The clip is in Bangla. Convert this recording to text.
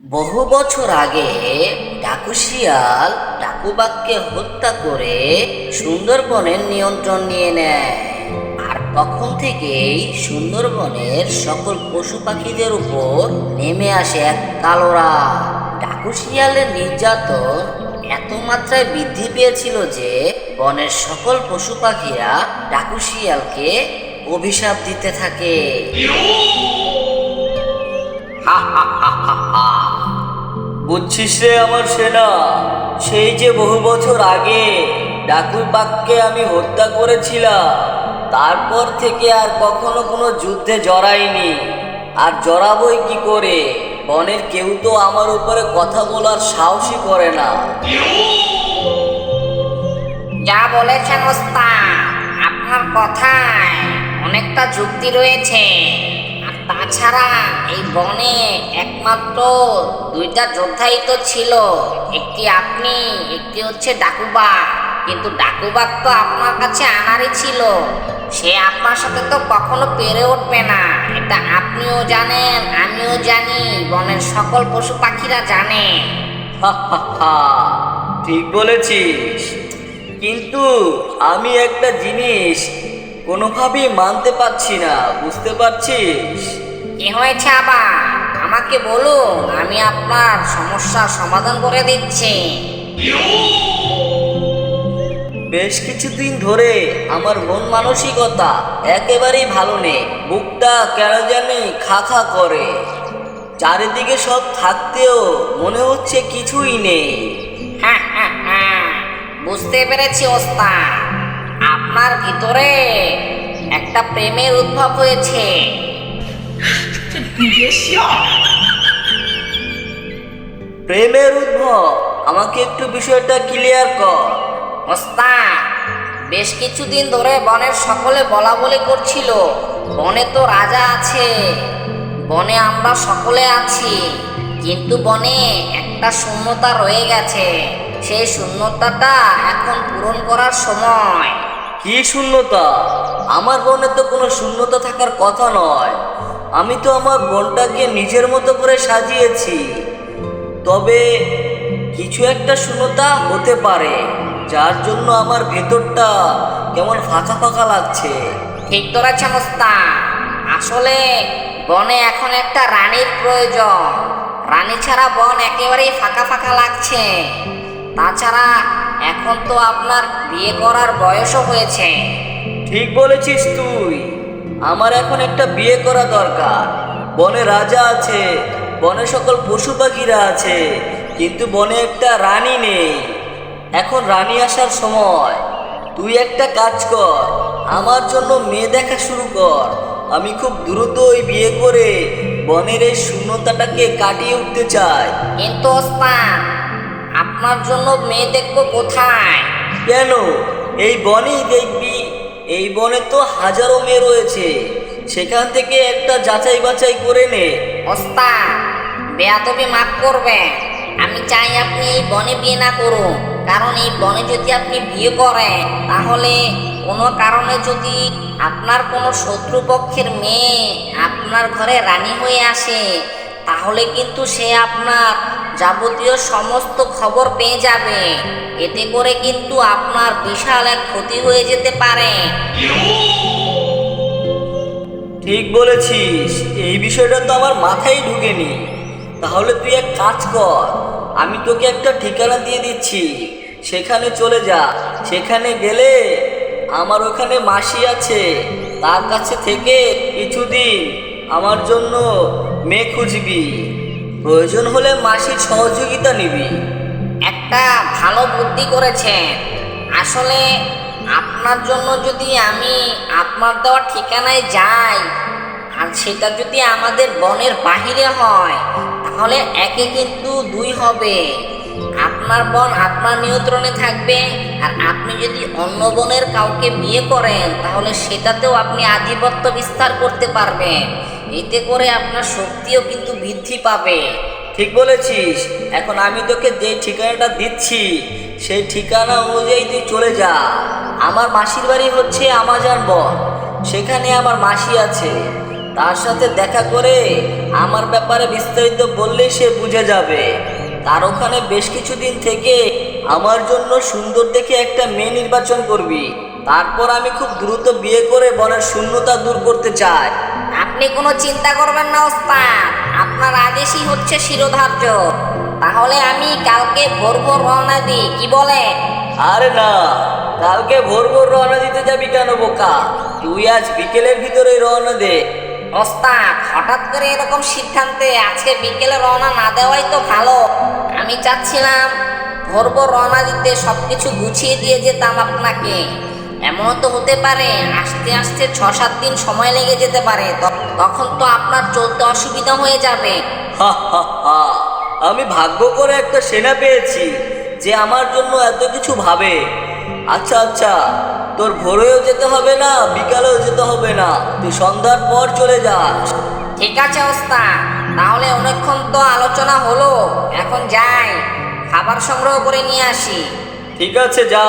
বহু বছর আগে ডাকু শিয়াল ডাকুবাঘকে হত্যা করে সুন্দরবনের নিয়ন্ত্রণ নিয়ে নেয়। আর তখন থেকেই সুন্দরবনের সকল পশু পাখিদের উপর নেমে আসে এক কালো রাত। ডাকু শিয়ালের নির্যাতন এত মাত্রায় বৃদ্ধি পেয়েছিল যে বনের সকল পশু পাখিরা ডাকু শিয়ালকে অভিশাপ দিতে থাকে। বুঝছিস রে আমার সেনা, সেই যে বহু বছর আগে ডাকুর বাঘকে আমি হত্যা করেছিলাম, তারপর থেকে আর কখনো কোনো যুদ্ধে জড়াইনি। আর জড়াবই কি করে? বনের কেউ তো আমার উপরে কথা বলার সাহসই করে না। যা বলেছেন ওস্তাদ, আপনার কথায় অনেকটা যুক্তি রয়েছে। আর তাছাড়া এই বনে একমাত্র দুইটা যোদ্ধাই তো ছিল, একটি আপনি, একটি হচ্ছে ডাকুবাঘ। কিন্তু ডাকুবাঘ তো আপনার কাছে আনারই ছিল, সে আপনার সাথে তো কখনো পেরে উঠবে না। এটা আপনিও জানেন, আমিও জানি, বনের সকল পশু পাখিরা জানে। ঠিক বলেছিস, কিন্তু আমি একটা জিনিস কোনোভাবেই মানতে পারছি না, বুঝতে পারছিস? কি হয়েছে আবার? আমাকে বলুন, আমি আপনার সমস্যার সমাধান করে দিচ্ছি। বেশ কিছুদিন ধরে আমার মন মানসিকতা একেবারেই ভালো নেই। বুকটা কেন জানি খা খা করে। চারিদিকে সব থাকতেও মনে হচ্ছে কিছুই নেই। হ্যাঁ হ্যাঁ হ্যাঁ, বুঝতে পেরেছি ওস্তাদ, আপনার ভিতরে একটা প্রেমের উদ্ভব হয়েছে। প্রেমের উদ্ভব? আমাকে একটু বিষয়টা ক্লিয়ার কর। ওস্তাদ, বেশ কিছুদিন ধরে বনের সকলে বলা বলি করছিল, বনে তো রাজা আছে, বনে আমরা সকলে আছি, কিন্তু বনে একটা শূন্যতা রয়ে গেছে। সেই শূন্যতাটা এখন পূরণ করার সময়। কি শূন্যতা? আমার বনে তো কোনো শূন্যতা থাকার কথা নয়। আমি তো আমার বনটাকে নিজের মতো করে সাজিয়েছি। তবে কিছু একটা শূন্যতা হতে পারে, যার জন্য আমার ভেতরটা কেমন ফাঁকা ফাঁকা লাগছে। ঠিক ধরেছেন ওস্তাদ, আসলে বনে এখন একটা রানীর প্রয়োজন। রানী ছাড়া বন একেবারেই ফাঁকা ফাঁকা লাগছে। তাছাড়া এখন তো আপনার বিয়ে করার বয়সও হয়েছে। ঠিক বলেছিস তুই, আমার এখন একটা বিয়ে করা দরকার। বনে রাজা আছে, বনে সকল পশু পাখিরা আছে, কিন্তু বনে একটা রানী নেই। এখন রানী আসার সময়। তুই একটা কাজ কর, আমার জন্য মেয়ে দেখা শুরু কর। আমি খুব দ্রুত ওই বিয়ে করে বনের এই শূন্যতাটাকে কাটিয়ে উঠতে চাই। কিন্তু ওস্তাদ, আপনার জন্য মেয়ে দেখবো কোথায়? কেন? এই বনেই দেখবি। এই বনে তো হাজারো মেয়ে রয়েছে, সেখান থেকে একটা যাচাই বাছাই করে নে। ওস্তাদ, বেয়াদবি মাফ করবেন, আমি চাই আপনি এই বনে বিয়ে না করুন। কারণ এই বনে যদি আপনি বিয়ে করেন, তাহলে কোনো কারণে যদি আপনার কোনো শত্রুপক্ষের মেয়ে আপনার ঘরে রানী হয়ে আসে, তাহলে কিন্তু সে আপনার যাবতীয় সমস্ত খবর পেয়ে যাবে। এতে করে কিন্তু আপনার বিশাল এক ক্ষতি হয়ে যেতে পারে। ঠিক বলেছিস, এই বিষয়টা তো আমার মাথায় ঢুকেনি। তাহলে তুই এক কাজ কর, আমি তোকে একটা ঠিকানা দিয়ে দিচ্ছি, সেখানে চলে যা। সেখানে গেলে আমার ওখানে মাসি আছে, তার কাছে থেকে কিছুদিন আমার জন্য মেয়ে খুঁজবি। প্রয়োজন হলে মাসির সহযোগিতা নিবি। একটা ভালো বুদ্ধি করেছেন। আসলে আপনার জন্য যদি আমি আপনার দেওয়া ঠিকানায় যাই, আর সেটা যদি আমাদের বনের বাহিরে হয়, তাহলে একে কিন্তু দুই হবে। আপনার বন আপনার নিয়ন্ত্রণে থাকবে, আর আপনি যদি অন্য বনের কাউকে বিয়ে করেন, তাহলে সেটাতেও আপনি আধিপত্য বিস্তার করতে পারবেন। এতে করে আপনার শক্তিও কিন্তু বৃদ্ধি পাবে। ঠিক বলেছিস। এখন আমি তোকে যে ঠিকানাটা দিচ্ছি, সেই ঠিকানা অনুযায়ী তুই চলে যা। আমার মাসির বাড়ি হচ্ছে আমাজন বন, সেখানে আমার মাসি আছে। তার সাথে দেখা করে আমার ব্যাপারে বিস্তারিত বললেই সে বুঝে যাবে। তার ওখানে বেশ কিছুদিন থেকে আমার জন্য সুন্দর দেখে একটা মেয়ে নির্বাচন করবি। তারপর আমি খুব দ্রুত বিয়ে করে বনের শূন্যতা দূর করতে চাই। আপনি কোনো চিন্তা করবেন না ওস্তাদ, আপনার আদেশই হচ্ছে শিরোধার্য। তাহলে আমি কালকে ভোর ভোর রওনা দিই, কি বলেন? আরে না, কালকে ভোর ভোর রওনা দিতে যাবি কেন বোকা? তুই আজ বিকেলের ভিতরেই রওনা দে। ওস্তাদ, হঠাৎ করে এরকম সিদ্ধান্তে আজকে বিকেলে রওনা না দেওয়াই তো ভালো। আমি চাচ্ছিলাম ভোর ভোর রওনা দিতে সবকিছু গুছিয়ে দিয়ে যেতাম আপনাকে। এমনও তো হতে পারে আসতে আসতে 6-7 দিন সময় লেগে যেতে পারে, তখন তো আপনার চলতে অসুবিধা হয়ে যাবে। হা হা হা, আমি ভাগ্য করে একটা সেনা পেয়েছি যে আমার জন্য এত কিছু ভাবে। আচ্ছা আচ্ছা, তোর ভোরেও যেতে হবে না, বিকালেও যেতে হবে না, তুই সন্ধ্যার পর চলে যাস। ঠিক আছে ওস্তাদ, তাহলে অনেকক্ষণ তো আলোচনা হলো, এখন যাই, খাবার সংগ্রহ করে নিয়ে আসি। ঠিক আছে, যা।